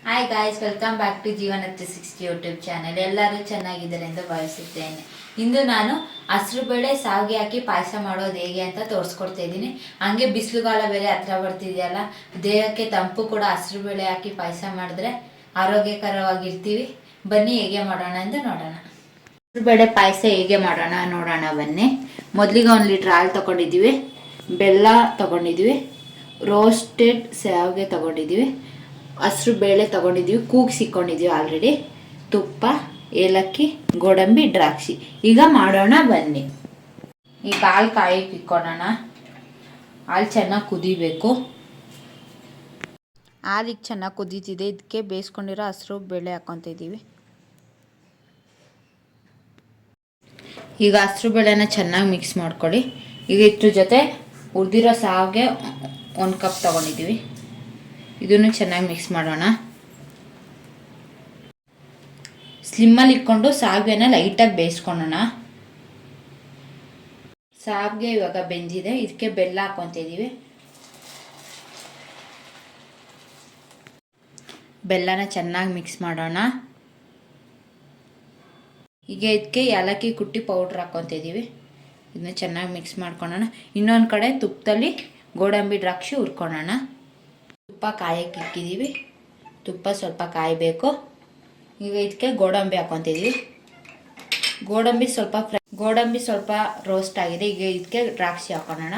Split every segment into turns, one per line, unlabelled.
Hi guys, welcome back to Jeevana 360 YouTube channel. ಎಲ್ಲರೂ ಚೆನ್ನಾಗಿದ್ದಾರೆ ಎಂದು ಭಾವಿಸುತ್ತೇನೆ. ಇಂದು ನಾನು ಹಸಿರು ಬೇಳೆ ಸಾವಿಗೆ ಹಾಕಿ ಪಾಯಸ ಮಾಡೋದು ಹೇಗೆ ಅಂತ ತೋರಿಸ್ಕೊಡ್ತಾ ಇದ್ದೀನಿ. ಹಂಗೆ ಬಿಸಿಲುಗಾಲ ಬೇರೆ ಹತ್ರ ಬರ್ತಿದೆಯಲ್ಲ, ದೇಹಕ್ಕೆ ತಂಪು ಕೂಡ. ಹಸಿರು ಬೇಳೆ ಹಾಕಿ ಪಾಯಸ ಮಾಡಿದ್ರೆ ಆರೋಗ್ಯಕರವಾಗಿರ್ತೀವಿ. ಬನ್ನಿ ಹೇಗೆ ಮಾಡೋಣ ಎಂದು ನೋಡೋಣ. ಹಸಿರು ಬೇಳೆ ಪಾಯಸ ಹೇಗೆ ಮಾಡೋಣ ನೋಡೋಣ ಬನ್ನಿ. ಮೊದಲಿಗೆ 1 ಲೀಟ್ರ್ ಹಾಲು ತೊಗೊಂಡಿದ್ದೀವಿ, ಬೆಲ್ಲ ತೊಗೊಂಡಿದ್ದೀವಿ, ರೋಸ್ಟೆಡ್ ಸಾವಿಗೆ ತೊಗೊಂಡಿದ್ದೀವಿ, ಹಸಿರು ಬೇಳೆ ತೊಗೊಂಡಿದ್ದೀವಿ, ಕೂಗಿಸಿಕೊಂಡಿದ್ದೀವಿ ಆಲ್ರೆಡಿ, ತುಪ್ಪ, ಏಲಕ್ಕಿ, ಗೋಡಂಬಿ, ದ್ರಾಕ್ಷಿ. ಈಗ ಮಾಡೋಣ ಬನ್ನಿ. ಈಗ ಹಾಲು ಕಾಯಕ್ಕೆ ಇಕ್ಕೊಳ್ಳೋಣ. ಹಾಲು ಚೆನ್ನಾಗಿ ಕುದಿಬೇಕು. ಹಾಲಿಗೆ ಚೆನ್ನಾಗಿ ಕುದೀತಿದೆ. ಇದಕ್ಕೆ ಬೇಯಿಸ್ಕೊಂಡಿರೋ ಹಸಿರು ಬೇಳೆ ಹಾಕ್ಕೊತಿದ್ದೀವಿ. ಈಗ ಹಸಿರು ಬೇಳೆನ ಚೆನ್ನಾಗಿ ಮಿಕ್ಸ್ ಮಾಡ್ಕೊಳ್ಳಿ. ಈಗ ಇದ್ರ ಜೊತೆ ಹುರಿದಿರೋ ಸಾವಿಗೆ 1 ಕಪ್ ತೊಗೊಂಡಿದ್ದೀವಿ. ಇದನ್ನು ಚೆನ್ನಾಗಿ ಮಿಕ್ಸ್ ಮಾಡೋಣ. ಸ್ಲಿಮ್ಮಲ್ಲಿ ಇಟ್ಕೊಂಡು ಸಾವಿಗೆನ ಲೈಟಾಗಿ ಬೇಯಿಸ್ಕೊಳ್ಳೋಣ. ಸಾವಿಗೆ ಇವಾಗ ಬೆಂದಿದೆ. ಇದಕ್ಕೆ ಬೆಲ್ಲ ಹಾಕ್ಕೊತಿದ್ದೀವಿ. ಬೆಲ್ಲನ ಚೆನ್ನಾಗಿ ಮಿಕ್ಸ್ ಮಾಡೋಣ. ಈಗ ಇದಕ್ಕೆ ಏಲಕ್ಕಿ ಕುಟ್ಟಿ ಪೌಡ್ರ್ ಹಾಕ್ಕೊತಿದ್ದೀವಿ. ಇದನ್ನ ಚೆನ್ನಾಗಿ ಮಿಕ್ಸ್ ಮಾಡ್ಕೊಳ್ಳೋಣ. ಇನ್ನೊಂದು ಕಡೆ ತುಪ್ಪದಲ್ಲಿ ಗೋಡಂಬಿ, ದ್ರಾಕ್ಷಿ ಹುರ್ಕೊಳ್ಳೋಣ. ತುಪ್ಪ ಕಾಯಕ್ಕೆ ಇಕ್ಕಿದ್ದೀವಿ. ತುಪ್ಪ ಸ್ವಲ್ಪ ಕಾಯಬೇಕು. ಈಗ ಇದಕ್ಕೆ ಗೋಡಂಬಿ ಹಾಕ್ಕೊತಿದ್ದೀವಿ. ಗೋಡಂಬಿ ಸ್ವಲ್ಪ ರೋಸ್ಟ್ ಆಗಿದೆ. ಈಗ ಇದಕ್ಕೆ ದ್ರಾಕ್ಷಿ ಹಾಕೊಳ್ಳೋಣ.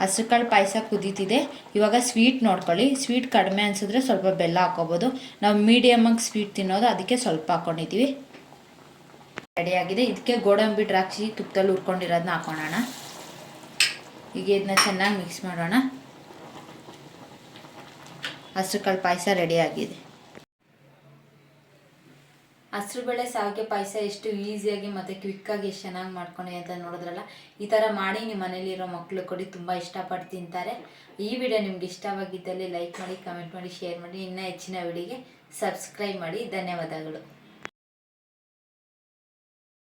ಹಸಿರುಕಾಳು ಪಾಯಸ ಕುದೀತಿದೆ. ಇವಾಗ ಸ್ವೀಟ್ ನೋಡ್ಕೊಳ್ಳಿ. ಸ್ವೀಟ್ ಕಡಿಮೆ ಅನಿಸಿದ್ರೆ ಸ್ವಲ್ಪ ಬೆಲ್ಲ ಹಾಕ್ಕೋಬೋದು. ನಾವು ಮೀಡಿಯಮಾಗಿ ಸ್ವೀಟ್ ತಿನ್ನೋದು, ಅದಕ್ಕೆ ಸ್ವಲ್ಪ ಹಾಕ್ಕೊಂಡಿದ್ದೀವಿ. ರೆಡಿಯಾಗಿದೆ. ಇದಕ್ಕೆ ಗೋಡಂಬಿ, ದ್ರಾಕ್ಷಿ ತುಪ್ಪದಲ್ಲಿ ಹುರ್ಕೊಂಡಿರೋದನ್ನ ಹಾಕೋಣ. ಈಗ ಇದನ್ನ ಚೆನ್ನಾಗಿ ಮಿಕ್ಸ್ ಮಾಡೋಣ. ಹಸಿರುಕಾಳು ಪಾಯಸ ರೆಡಿಯಾಗಿದೆ. ಹಸಿರು ಬೇಳೆ ಸಾವಿಗೆ ಪಾಯಸ ಎಷ್ಟು ಈಸಿಯಾಗಿ ಮತ್ತು ಕ್ವಿಕ್ಕಾಗಿ ಎಷ್ಟು ಚೆನ್ನಾಗಿ ಮಾಡ್ಕೊಂಡು ಅಂತ ನೋಡಿದ್ರಲ್ಲ. ಈ ಥರ ಮಾಡಿ ನಿಮ್ಮ ಮನೇಲಿರೋ ಮಕ್ಕಳು ಕೊಡಿ, ತುಂಬ ಇಷ್ಟಪಟ್ಟು ತಿಂತಾರೆ. ಈ ವಿಡಿಯೋ ನಿಮ್ಗೆ ಇಷ್ಟವಾಗಿದ್ದಲ್ಲಿ ಲೈಕ್ ಮಾಡಿ, ಕಮೆಂಟ್ ಮಾಡಿ, ಶೇರ್ ಮಾಡಿ. ಇನ್ನೂ ಹೆಚ್ಚಿನ ವಿಡಿಯೋಗೆ ಸಬ್ಸ್ಕ್ರೈಬ್ ಮಾಡಿ. ಧನ್ಯವಾದಗಳು.